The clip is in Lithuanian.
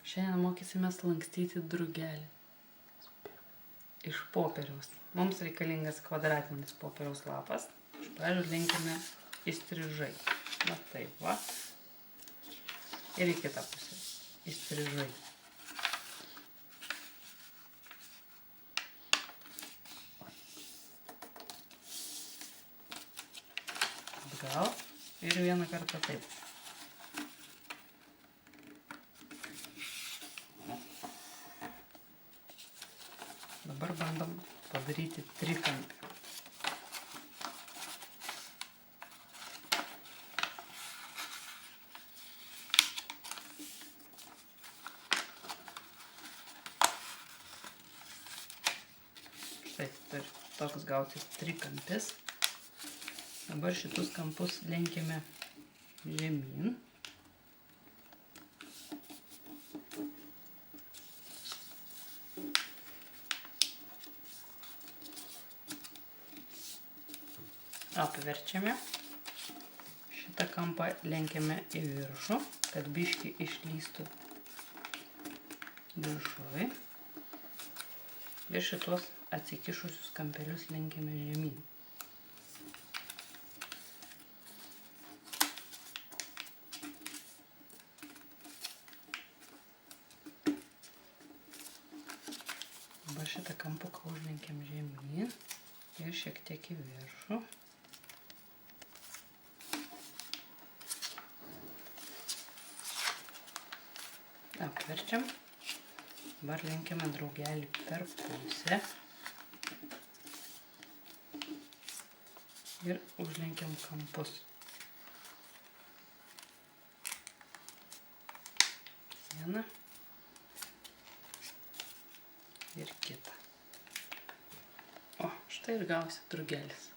Šiandien mokysimės lankstyti drugelį iš popieriaus. Mums reikalingas kvadratinis popieriaus lapas. Iš pradžių lenkime įstrižai. Na taip va. Ir į kitą pusę. Įstrižai. Atgal. Ir vieną kartą taip. Dabar bandom padaryti trikampį. Štai toks gausis trikampis. Dabar šitus kampus lenkime žemyn. Apverčiame. Šitą kampą lenkiame į viršų, kad biškį išlystų viršui. Ir šitos atsikišusius kampelius lenkiame žemyn. Dabar šitą kampuką užlenkiam žemyn ir šiek tiek į viršų. Apverčiam. Dabar lenkiame drugelį per pusę. Ir užlenkiam kampus. Vieną. Ir kitą. O, štai ir gausi drugelis.